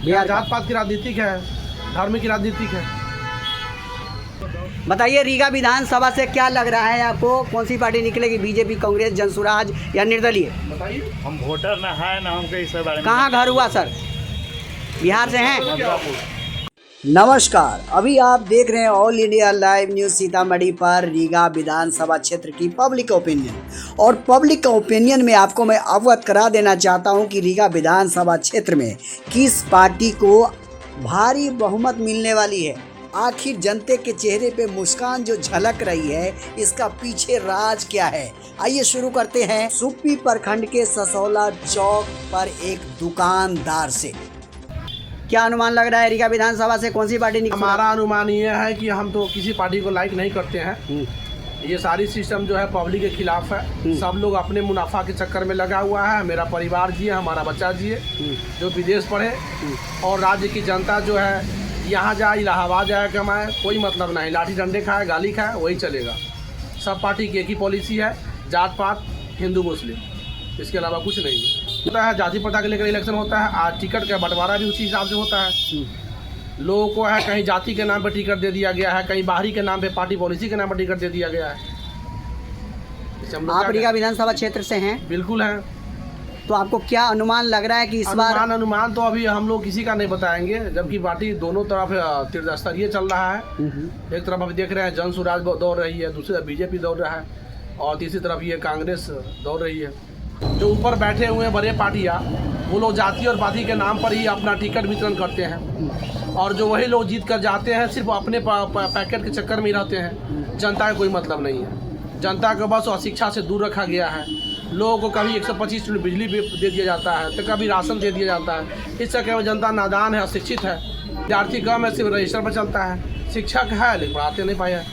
यहाँ जात पात की राजनीतिक है, धर्म की राजनीतिक है। बताइए, रीगा विधानसभा से क्या लग रहा है आपको? कौन सी पार्टी निकलेगी, बीजेपी, कांग्रेस, जनसुराज या निर्दलीय? बताइए। हम वोटर ना है ना हमको इस बारे में। कहाँ घर हुआ सर? बिहार से हैं? नमस्कार, अभी आप देख रहे हैं all India live news Sitamarhi पर रीगा विधानसभा क्षेत्र की पब्लिक ओपिनियन। और पब्लिक ओपिनियन में आपको मैं अवगत करा देना चाहता हूं कि रीगा विधानसभा क्षेत्र में किस पार्टी को भारी बहुमत मिलने वाली है। आखिर जनता के चेहरे पे मुस्कान जो झलक रही है, इसका पीछे राज क्या है? आइए शुरू करते हैं सुप्पी प्रखंड के ससौला चौक पर एक दुकानदार से। क्या अनुमान लग रहा है रीगा विधानसभा से कौन सी पार्टी निकलेगी? हमारा अनुमान ये है कि हम तो किसी पार्टी को लाइक नहीं करते हैं। ये सारी सिस्टम जो है पब्लिक के खिलाफ है। सब लोग अपने मुनाफा के चक्कर में लगा हुआ है। मेरा परिवार जिए, हमारा बच्चा जिए, जो विदेश पढ़े, और राज्य की जनता जो है यहाँ जाए, इलाहाबाद जाए, कमाए, कोई मतलब नहीं। लाठी डंडे खाए, गाली खाए, वही चलेगा। सब पार्टी की एक ही पॉलिसी है, जात पात, हिंदू मुस्लिम, इसके अलावा कुछ नहीं होता है। जाति प्रथा के लेकर इलेक्शन होता है। आज टिकट का बंटवारा भी उसी हिसाब से होता है। लोगों को है कहीं जाति के नाम पर टिकट दे दिया गया है, कहीं बाहरी के नाम पे, पार्टी पॉलिसी के नाम पर टिकट दे दिया गया है। आप रीगा विधानसभा क्षेत्र से हैं? बिल्कुल है। तो आपको क्या अनुमान लग रहा है कि इस बार? अनुमान तो अभी हम लोग किसी का नहीं बताएंगे, जबकि पार्टी दोनों तरफ त्रिस्तरीय चल रहा है। एक तरफ अभी देख रहे हैं जनसुराज दौड़ रही है, दूसरी तरफ बीजेपी दौड़ रहा है, और तीसरी तरफ ये कांग्रेस दौड़ रही है। जो ऊपर बैठे हुए हैं बड़े पार्टियाँ, वो लोग जाति और पार्टी के नाम पर ही अपना टिकट वितरण करते हैं, और जो वही लोग जीत कर जाते हैं सिर्फ अपने पैकेट के चक्कर में ही रहते हैं। जनता का कोई मतलब नहीं है। जनता को बस अशिक्षा से दूर रखा गया है। लोगों को कभी 125 यूनिट बिजली दे दिया जाता है, तो कभी राशन दे दिया जाता है। इस चक्कर में जनता नादान है, अशिक्षित है। विद्यार्थी कम है, सिर्फ रजिस्टर पर चलता है। शिक्षक है लेकिन पढ़ाते नहीं पाया।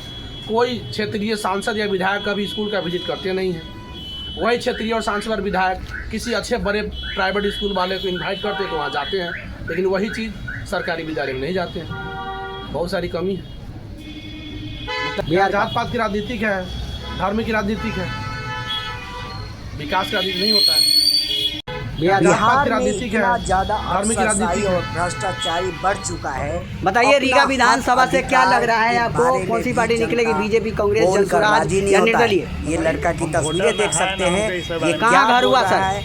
कोई क्षेत्रीय सांसद या विधायक कभी स्कूल का विजिट करते नहीं हैं। वही क्षेत्रीय और सांसद और विधायक किसी अच्छे बड़े प्राइवेट स्कूल वाले को इन्वाइट करते तो वहाँ जाते हैं, लेकिन वही चीज़ सरकारी विद्यालय में नहीं जाते हैं। बहुत सारी कमी है। यहाँ जात पात की राजनीतिक है, धर्म की राजनीतिक है, विकास का राजनीति नहीं होता है। बिहार में इतना ज्यादा अफसरशाही और भ्रष्टाचारी बढ़ चुका है। बताइए, रीगा विधानसभा से क्या लग रहा है आपको? कौन सी पार्टी निकलेगी, बीजेपी, कांग्रेस, जनसुराज या निर्दलीय? ये लड़का की तस्वीरें देख सकते हैं। ये कहाँ घर हुआ सर?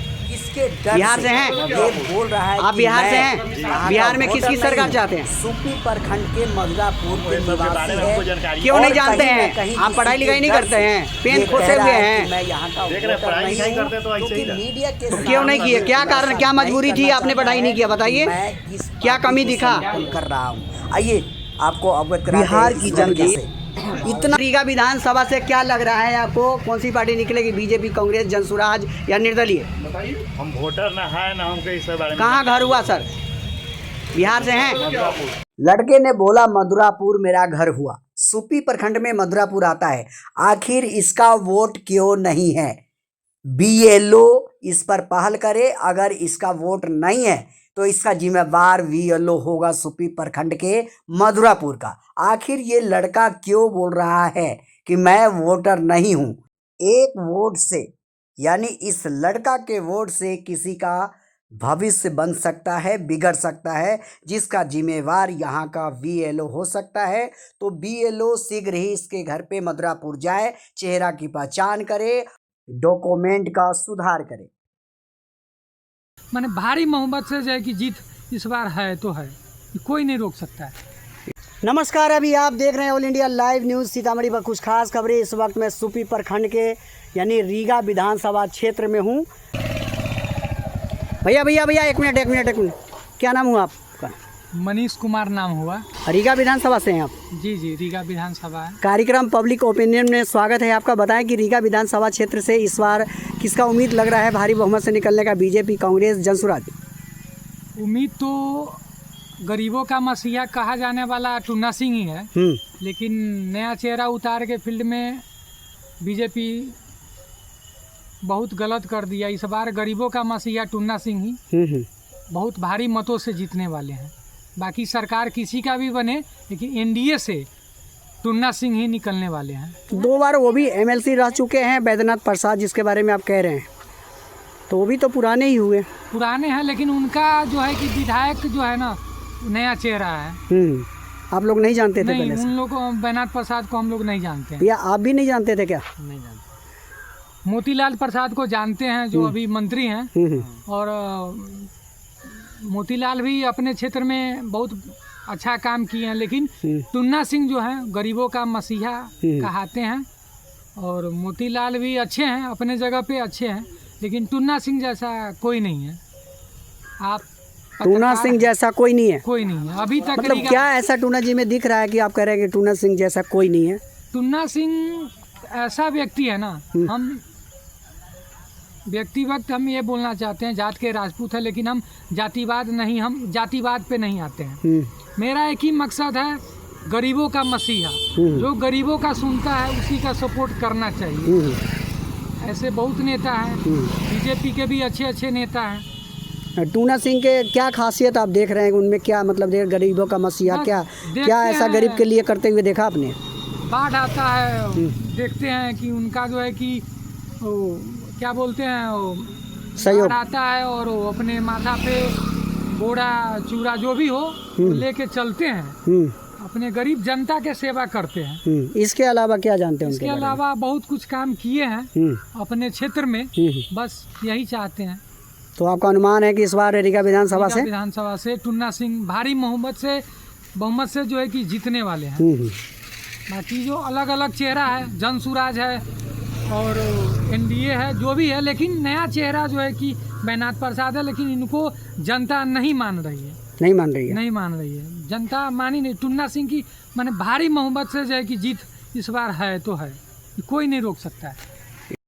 बिहार से हैं? ये बोल रहा है आप बिहार से हैं? बिहार में किसकी सरकार चाहते हैं? सुप्पी प्रखंड के मधुरापुर के निवासी है। क्यों नहीं जानते हैं? आप पढ़ाई लिखाई नहीं करते हैं? पेन खोसे हुए हैं? मैं यहाँ का मीडिया के क्यों नहीं किए? क्या कारण, क्या मजबूरी थी आपने पढ़ाई नहीं किया? बताइए, क्या कमी दिखा? कर रहा हूँ। आइए आपको अवगत करा बिहार की जनता से इतना। रीगा विधानसभा से क्या लग रहा है आपको? कौन सी पार्टी निकलेगी, बीजेपी, कांग्रेस, जनसुराज या निर्दलीय? बताइए। हम वोटर ना है ना हमको इस बारे में। कहाँ घर हुआ सर? बिहार से हैं? लड़के ने बोला मधुरापुर मेरा घर हुआ। सुप्पी प्रखंड में मधुरापुर आता है। आखिर इसका वोट क्यों नहीं है? बीएलओ इस पर पहल करे। अगर इसका वोट नहीं है तो इसका जिम्मेवार बीएलओ होगा सुप्पी प्रखंड के मधुरापुर का। आखिर ये लड़का क्यों बोल रहा है कि मैं वोटर नहीं हूँ? एक वोट से, यानी इस लड़का के वोट से किसी का भविष्य बन सकता है, बिगड़ सकता है, जिसका जिम्मेवार यहाँ का बीएलओ हो सकता है। तो बीएलओ शीघ्र ही इसके घर पे मधुरापुर जाए, चेहरा की पहचान करे, डॉक्यूमेंट का सुधार करे। मैंने भारी मोहब्बत से जाए कि जीत इस बार है तो है, कोई नहीं रोक सकता है। नमस्कार, अभी आप देख रहे हैं all India live news Sitamarhi पर कुछ खास खबरें। इस वक्त मैं सुप्पी प्रखंड के यानी रीगा विधानसभा क्षेत्र में हूँ। भैया एक मिनट, क्या नाम हुआ आपका? मनीष कुमार नाम हुआ। रीगा विधानसभा से हैं आप? जी, रीगा विधानसभा है। कार्यक्रम पब्लिक ओपिनियन में स्वागत है आपका। बताएं कि रीगा विधानसभा क्षेत्र से इस बार किसका उम्मीद लग रहा है भारी बहुमत से निकलने का, बीजेपी, कांग्रेस, जनसुराज? उम्मीद तो गरीबों का मसीहा कहा जाने वाला टुन्ना सिंह ही है, लेकिन नया चेहरा उतार के फील्ड में बीजेपी बहुत गलत कर दिया। इस बार गरीबों का मसीहा टुन्ना सिंह ही बहुत भारी मतों से जीतने वाले हैं। बाकी सरकार किसी का भी बने, लेकिन एनडीए से टुन्ना सिंह ही निकलने वाले हैं। 2 बार वो भी एमएलसी रह चुके हैं, बैद्यनाथ प्रसाद, जिसके बारे में आप कह रहे हैं। तो वो भी तो पुराने ही हुए। पुराने हैं, लेकिन उनका जो है कि विधायक जो है ना नया चेहरा है। आप लोग नहीं जानते थे नहीं, पहले से? उन लोग को बैनाथ प्रसाद को हम लोग नहीं जानते हैं। भैया आप भी नहीं जानते थे क्या? नहीं जानते। मोतीलाल प्रसाद को जानते हैं जो अभी मंत्री हैं, और मोतीलाल भी अपने क्षेत्र में बहुत अच्छा काम किए हैं, लेकिन टुन्ना सिंह जो है गरीबों का मसीहा कहाते हैं, और मोतीलाल भी अच्छे हैं, अपने जगह पे अच्छे हैं, लेकिन टुन्ना सिंह जैसा कोई नहीं है। आप टूना सिंह जैसा कोई नहीं है? कोई नहीं है अभी तक। मतलब क्या ऐसा टूना जी में दिख रहा है कि आप कह रहे हैं कि टूना सिंह जैसा कोई नहीं है? टुन्ना सिंह ऐसा व्यक्ति है ना, हम व्यक्तिगत हम ये बोलना चाहते हैं, जात के राजपूत है, लेकिन हम जातिवाद नहीं, हम जातिवाद पे नहीं आते हैं। मेरा एक ही मकसद है, गरीबों का मसीहा, जो गरीबों का सुनता है उसी का सपोर्ट करना चाहिए। ऐसे बहुत नेता हैं, बीजेपी के भी अच्छे अच्छे नेता हैं। टूना सिंह के क्या खासियत आप देख रहे हैं उनमें? क्या मतलब गरीबों का मसीहा, क्या ऐसा गरीब के लिए करते हुए देखा आपने? बाढ़ आता है, देखते हैं कि उनका जो है कि क्या बोलते हैं, सहयोग बाढ़ आता है और वो अपने माथा पे बोरा चूरा जो भी हो लेके चलते हैं, अपने गरीब जनता के सेवा करते हैं। इसके अलावा क्या जानते हैं उनके इसके बारे में? अलावा बहुत कुछ काम किए हैं अपने क्षेत्र में, बस यही चाहते हैं। तो आपका अनुमान है कि इस बार रीगा विधानसभा से टुन्ना सिंह भारी बहुमत से जो है कि जीतने वाले हैं। बाकी जो अलग अलग चेहरा है, जनसुराज है और एनडीए है, जो भी है, लेकिन नया चेहरा जो है कि बैनाथ प्रसाद है, लेकिन इनको जनता नहीं मान रही है। नहीं मान रही है जनता मानी नहीं। टुन्ना सिंह की माने भारी बहुमत से जो है कि जीत इस बार है तो है, कोई नहीं रोक सकता है।